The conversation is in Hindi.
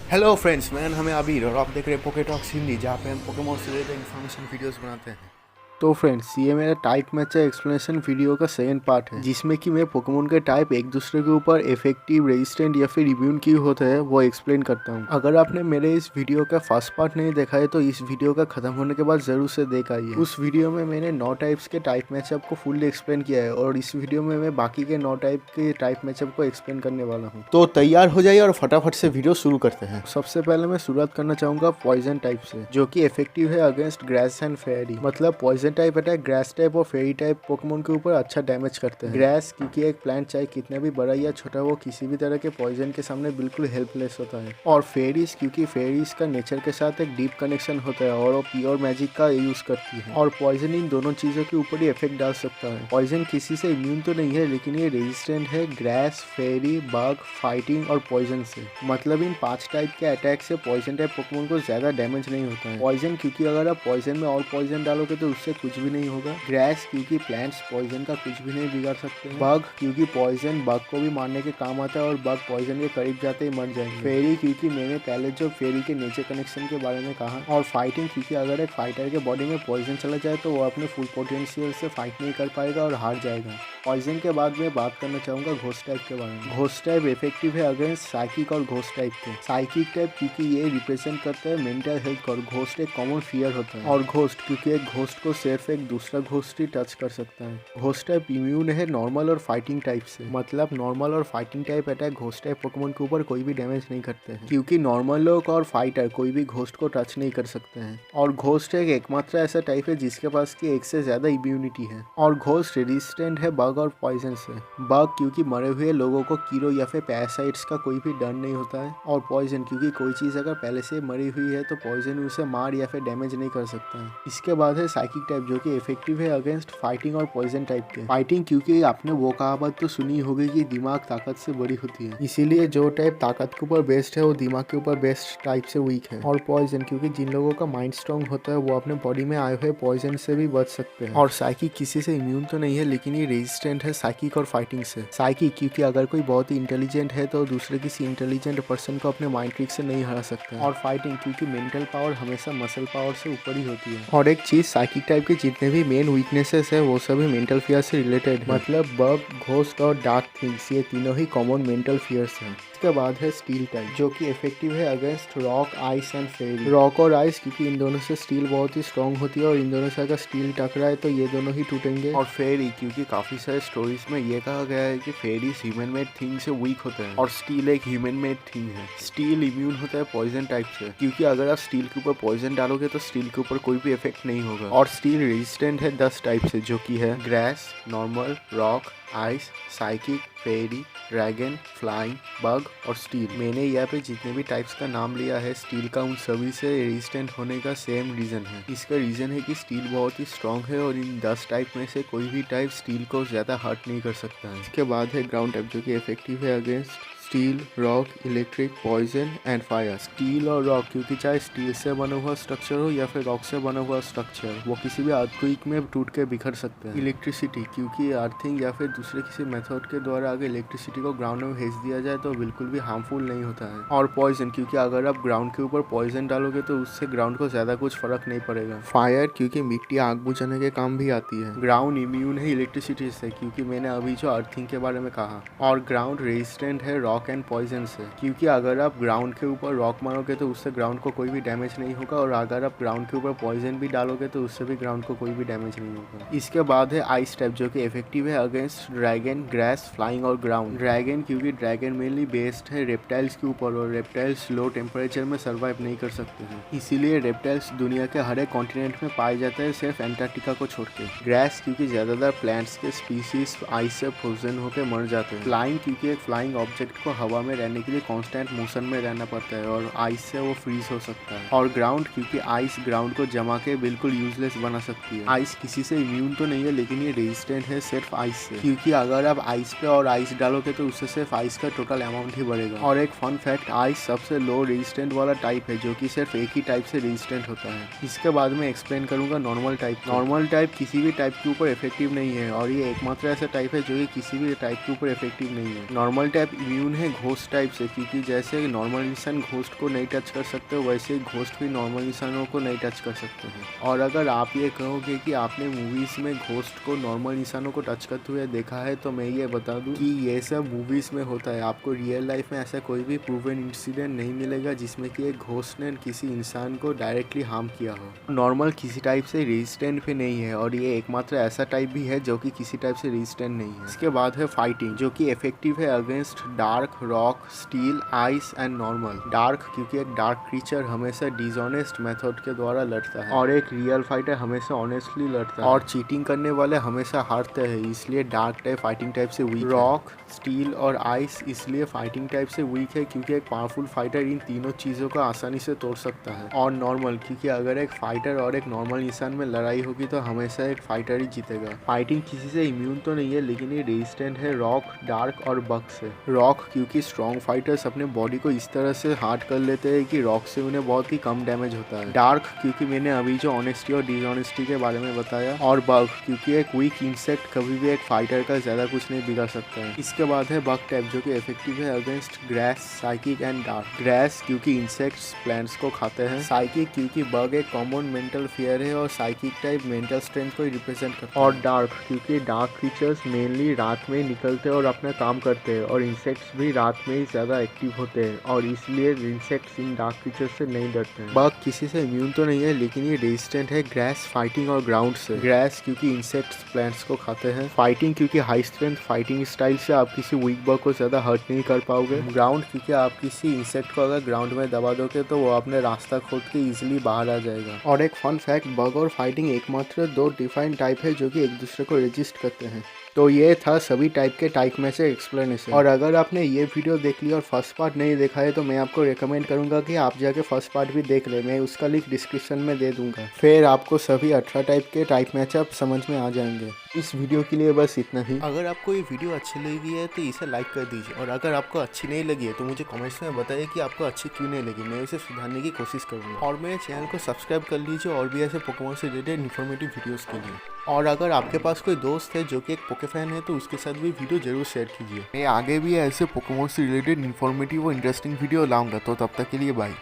हेलो फ्रेंड्स, मैं हमें अबीर और आप देख रहे हैं पोकेटॉक्स हिंदी, जहाँ पे हम पोकेमॉन से रिलेटेड इन्फॉर्मेशन वीडियोस बनाते हैं। तो फ्रेंड्स, ये मेरा टाइप मैच एक्सप्लेनेशन वीडियो का सेकंड पार्ट है, जिसमें कि मैं पोकेमोन के टाइप एक दूसरे के ऊपर इफेक्टिव, रेजिस्टेंट या फिर इम्यून क्यों होते हैं वो एक्सप्लेन करता हूँ। अगर आपने मेरे इस वीडियो का फर्स्ट पार्ट नहीं देखा है तो इस वीडियो का खत्म होने के बाद जरूर से देख आइए। उस वीडियो में मैंने 9 टाइप्स के टाइप मैचअप को फुल्ली एक्सप्लेन किया है और इस वीडियो में मैं बाकी के 9 टाइप के टाइप मैचअप को एक्सप्लेन करने वाला हूँ। तो तैयार हो जाइए और फटाफट से वीडियो शुरू करते हैं। सबसे पहले मैं शुरुआत करना चाहूंगा पॉइजन टाइप से, जो कि इफेक्टिव है अगेंस्ट ग्रास एंड फेरी। मतलब poison type attack grass type और फेरी टाइप पोकेमोन के ऊपर अच्छा डैमेज करते हैं। ग्रास क्योंकि एक प्लांट चाहे कितना भी बड़ा या छोटा वो किसी भी तरह के पॉइजन के सामने बिल्कुल हेल्पलेस होता है। और फेरीज क्योंकि फेरीज का नेचर के साथ एक डीप कनेक्शन होता है और वो प्योर मैजिक का यूज करती है और पॉइजन इन दोनों चीजों के ऊपर ही इफेक्ट डाल सकता है। पॉइजन किसी से इम्यून तो नहीं है, लेकिन ये रेजिस्टेंट है ग्रास, फेरी, बग, फाइटिंग और पॉइजन से। मतलब इन 5 टाइप के अटैक से पॉइजन टाइप पोकेमोन को ज्यादा डैमेज नहीं होता है। पॉइजन क्योंकि अगर आप पॉइजन में और पॉइजन डालोगे तो उससे कुछ भी नहीं होगा। ग्रास क्योंकि प्लांट्स पॉइजन का कुछ भी नहीं बिगाड़ सकते हैं। बग क्योंकि पॉइजन बग को भी मारने के काम आता है और बग पॉइजन के करीब जाते ही मर जाएंगे। फेरी क्योंकि मैंने पहले जो फेरी के नेचर कनेक्शन के बारे में कहा। और फाइटिंग क्योंकि अगर एक फाइटर के बॉडी में पॉइजन चला जाए तो वो अपने फुल पोटेंशियल से फाइट नहीं कर पाएगा और हार जाएगा। पॉइजन के बाद मैं बात करना चाहूंगा घोस्ट टाइप के बारे में। घोस्ट टाइप इफेक्टिव है अगेंस्ट साइकिक और घोस्ट टाइप के। साइकिक टाइप क्योंकि ये रिप्रेजेंट करता है मेंटल हेल्थ और घोस्ट एक कॉमन फियर होता है। और घोस्ट क्योंकि एक घोस्ट को सिर्फ एक दूसरा घोस्ट ही टच कर सकता है। घोस्ट टाइप इम्यून है नॉर्मल और फाइटिंग टाइप से। मतलब नॉर्मल और fighting type attack ghost type Pokemon के ऊपर कोई भी डैमेज नहीं करते हैं, क्योंकि नॉर्मल लोग और फाइटर कोई भी घोस्ट को टच नहीं कर सकते हैं। और घोस्ट एक एकमात्र ऐसा टाइप है जिसके पास की एक से ज्यादा इम्यूनिटी है। और घोस्ट रेजिस्टेंट है बग और पॉइजन से। बग क्योंकि मरे हुए लोगों को कीड़ों या फिर पैरासाइट्स का कोई भी डर नहीं होता है। और पॉइजन क्योंकि कोई चीज अगर पहले से मरी हुई है तो पॉइजन उसे मार या फिर डैमेज नहीं कर सकता है। इसके बाद है साइकिक टाइप, जो कि इफेक्टिव है अगेंस्ट फाइटिंग और पॉइजन टाइप के। फाइटिंग क्योंकि आपने वो कहावत तो सुनी होगी कि दिमाग ताकत से बड़ी होती है, इसीलिए जो टाइप ताकत के ऊपर बेस्ड है वो दिमाग के ऊपर बेस्ड टाइप से वीक है। और पॉइजन क्योंकि जिन लोगों का माइंड स्ट्रॉन्ग होता है वो अपने बॉडी में आए हुए पॉइजन से भी बच सकते हैं। और साइकिक किसी से इम्यून तो नहीं है, लेकिन ये रेजिस्टेंट है साइकिक और फाइटिंग से। साइकिक क्योंकि अगर कोई बहुत ही इंटेलिजेंट है तो दूसरे किसी इंटेलिजेंट पर्सन को अपने माइंड ट्रिक से नहीं हरा सकता। और फाइटिंग क्योंकि मेंटल पावर हमेशा मसल पावर से ऊपर ही होती है। और एक चीज, साइकिक टाइप के जितने भी मेन वीकनेसेस है वो सभी मेंटल फियर से रिलेटेड है। मतलब बग, घोस्ट और डार्क थिंग्स ये तीनों ही कॉमन मेंटल फियर्स हैं। इसके बाद है स्टील टाइप, जो कि इफेक्टिव है against rock, ice and fairy. Rock और आइस क्योंकि इन दोनों से स्टील बहुत ही स्ट्रॉन्ग होती है और इन दोनों से अगर स्टील टकराए तो ये दोनों ही टूटेंगे। और फेरी क्योंकि काफी सारे स्टोरीज में ये कहा गया है कि फेरीज ह्यूमन मेड थिंग से वीक होते हैं और स्टील एक ह्यूमन मेड थिंग है। स्टील इम्यून होता है पॉइजन टाइप से, क्योंकि अगर आप स्टील के ऊपर पॉइजन डालोगे तो स्टील के ऊपर कोई भी इफेक्ट नहीं होगा। और स्टील रेजिस्टेंट है 10 टाइप से, जो कि है grass, normal, rock, ice, psychic, fairy, dragon, flying, bug और स्टील। मैंने यहाँ पे जितने भी टाइप्स का नाम लिया है स्टील का, उन सभी से रेजिस्टेंट होने का सेम रीजन है। इसका रीजन है कि स्टील बहुत ही स्ट्रॉन्ग है और इन 10 टाइप में से कोई भी टाइप स्टील को ज्यादा हर्ट नहीं कर सकता है। इसके बाद है ग्राउंड टाइप, जो कि इफेक्टिव है against steel, rock, electric, poison and fire. Steel और रॉक क्योंकि चाहे स्टील से बना हुआ स्ट्रक्चर हो या फिर रॉक से बना हुआ स्ट्रक्चर, वो किसी भी अर्थक्वेक में टूट के बिखर सकते हैं। इलेक्ट्रिसिटी क्योंकि अर्थिंग या फिर दूसरे किसी मेथड के द्वारा अगर इलेक्ट्रिसिटी को ग्राउंड में भेज दिया जाए तो बिल्कुल भी हार्मफुल नहीं होता है। और पॉइजन क्योंकि अगर आप ग्राउंड के ऊपर पॉइजन डालोगे तो उससे ग्राउंड को ज्यादा कुछ फर्क नहीं पड़ेगा। फायर क्योंकि मिट्टी आग बुझाने के काम भी आती है। ग्राउंड इम्यून है इलेक्ट्रिसिटी से, क्योंकि मैंने अभी जो अर्थिंग के बारे में कहा। और ग्राउंड रेजिस्टेंट है रॉक एंड पॉइजन से, क्योंकि अगर आप ग्राउंड के ऊपर रॉक मारोगे तो उससे ग्राउंड को कोई भी डैमेज नहीं होगा और अगर आप ग्राउंड के ऊपर पॉइजन भी डालोगे तो उससे भी ग्राउंड को कोई भी डैमेज नहीं होगा। इसके बाद है आइस टाइप, जो कि इफेक्टिव है अगेंस्ट ड्रैगन, ग्रास, फ्लाइंग और ग्राउंड। ड्रैगन क्योंकि ड्रैगन मेनली बेस्ड है रेप्टाइल्स के ऊपर और रेप्टाइल्स लो टेम्परेचर में सर्वाइव नहीं कर सकते हैं, इसीलिए रेप्टाइल्स दुनिया के हर एक कॉन्टिनेंट में पाए जाते हैं सिर्फ एंटार्क्टिका को छोड़ के। ग्रास क्योंकि ज्यादातर प्लांट्स के स्पीसीज आइस से फ्रोजन होकर मर जाते हैं। फ्लाइंग क्योंकि एक फ्लाइंग ऑब्जेक्ट को हवा में रहने के लिए कांस्टेंट मोशन में रहना पड़ता है और आइस से वो फ्रीज हो सकता है। और ग्राउंड क्योंकि आइस ग्राउंड को जमा के बिल्कुल यूजलेस बना सकती है। आइस किसी से इम्यून तो नहीं है, लेकिन ये रेजिस्टेंट है सिर्फ आइस से, क्योंकि अगर आप आइस पे और आइस डालोगे तो उससे सिर्फ आइस का टोटल अमाउंट ही बढ़ेगा। और एक फन फैक्ट, आइस सबसे लो रेजिस्टेंट वाला टाइप है, जो कि सिर्फ एक ही टाइप से रेजिस्टेंट होता है। इसके बाद में एक्सप्लेन करूंगा नॉर्मल टाइप। नॉर्मल टाइप किसी भी टाइप के ऊपर इफेक्टिव नहीं है और ये एकमात्र ऐसा टाइप है जो कि किसी भी टाइप के ऊपर इफेक्टिव नहीं है। नॉर्मल टाइप इम्यून है हैं घोस्ट टाइप से, क्योंकि जैसे नॉर्मल इंसान घोस्ट को नहीं टच कर सकते वैसे ही घोस्ट भी नॉर्मल इंसानों को नहीं टच कर सकते हैं। और अगर आप ये कहोगे कि आपने मूवीज़ में घोस्ट को नॉर्मल इंसानों को टच करते हुए देखा है, तो मैं ये बता दूं कि ये सब मूवीज़ में होता है। आपको रियल लाइफ में ऐसा कोई भी प्रूवन इंसिडेंट नहीं मिलेगा जिसमें कि एक घोस्ट ने किसी इंसान को डायरेक्टली हार्म किया हो। नॉर्मल किसी टाइप से रेजिस्टेंट भी नहीं है, और ये एकमात्र ऐसा टाइप भी है जो कि किसी टाइप से रेजिस्टेंट नहीं है। इसके बाद है फाइटिंग, जो कि इफेक्टिव है against dark, rock, steel, ice and normal. Dark क्योंकि एक डार्क क्रीचर हमेशा डिसऑनेस्ट मेथड के द्वारा लड़ता है, और एक रियल फाइटर हमेशा ऑनेस्टली लड़ता है, और चीटिंग करने वाले हमेशा हारते हैं, इसलिए डार्क टाइप फाइटिंग टाइप से वीक। रॉक, स्टील और आइस इसलिए फाइटिंग टाइप से वीक है क्योंकि एक पावरफुल फाइटर इन तीनों चीज़ों को आसानी से तोड़ सकता है। और नॉर्मल क्योंकि अगर एक फाइटर और एक नॉर्मल इंसान में लड़ाई होगी तो हमेशा एक फाइटर ही जीतेगा। फाइटिंग किसी से इम्यून तो नहीं है, लेकिन ये रेजिस्टेंट है रॉक, डार्क और बग से। रॉक क्योंकि स्ट्रॉन्ग फाइटर्स अपने बॉडी को इस तरह से हार्ड कर लेते हैं कि रॉक से उन्हें बहुत ही कम डैमेज होता है। डार्क क्योंकि मैंने अभी जो ऑनेस्टी और डिसऑनेस्टी के बारे में बताया। और बग क्योंकि एक वीक इंसेक्ट कभी भी एक फाइटर का ज्यादा कुछ नहीं बिगाड़ सकता है। इसके बाद है बग टाइप, जो कि इफेक्टिव है against grass, psychic and dark. Grass क्योंकि इंसेक्ट्स प्लांट्स को खाते हैं। साइकिक क्योंकि बग एक कॉमन मेंटल फियर है, और साइकिक टाइप मेंटल स्ट्रेंथ को रिप्रेजेंट करता है। और डार्क क्योंकि डार्क क्रीचर्स मेनली रात में निकलते हैं और अपना काम करते हैं, और इंसेक्ट्स भी रात में ही ज्यादा एक्टिव होते हैं, और इसलिए इंसेक्ट्स इन डार्क क्रीचर्स से नहीं डरते हैं। बग किसी से इम्यून तो नहीं है, लेकिन ये रेजिस्टेंट है ग्रास, फाइटिंग और ग्राउंड से। ग्रास क्योंकि इंसेक्ट्स प्लांट्स को खाते हैं। फाइटिंग क्योंकि हाई स्ट्रेंथ फाइटिंग स्टाइल से आप किसी वीक बग को ज्यादा हर्ट नहीं कर पाओगे। ग्राउंड क्योंकि आप किसी इंसेक्ट को अगर ग्राउंड में दबा दोगे तो वो अपने रास्ता खोद के इजिली बाहर आ जाएगा। और एक फन फैक्ट, बग और फाइटिंग एकमात्र दो डिफाइंड टाइप है जो कि एक दूसरे को रेजिस्ट करते हैं। तो ये था सभी टाइप के टाइप में से एक्सप्लेनेशन। और अगर आपने ये वीडियो देख लिया और फर्स्ट पार्ट नहीं देखा है तो मैं आपको रेकमेंड करूंगा कि आप जाके फर्स्ट पार्ट भी देख ले। मैं उसका लिंक डिस्क्रिप्शन में दे दूंगा, फिर आपको सभी 18 टाइप के टाइप मैचअप समझ में आ जाएंगे। इस वीडियो के लिए बस इतना ही। अगर आपको ये वीडियो अच्छी लगी है तो इसे लाइक कर दीजिए, और अगर आपको अच्छी नहीं लगी है तो मुझे कमेंट्स में बताइए कि आपको अच्छी क्यों नहीं लगी। मैं इसे सुधारने की कोशिश करूँगा। और मेरे चैनल को सब्सक्राइब कर लीजिए और भी ऐसे पोकेमॉन से रिलेटेड इन्फॉर्मेटिव वीडियोज़ के लिए। और अगर आपके पास कोई दोस्त है जो कि एक पोके फैन है तो उसके साथ भी वीडियो जरूर शेयर कीजिए। मैं आगे भी ऐसे पोकेमॉन से रिलेटेड इन्फॉर्मेटिव और इंटरेस्टिंग वीडियो लाऊंगा। तो तब तक के लिए बाय।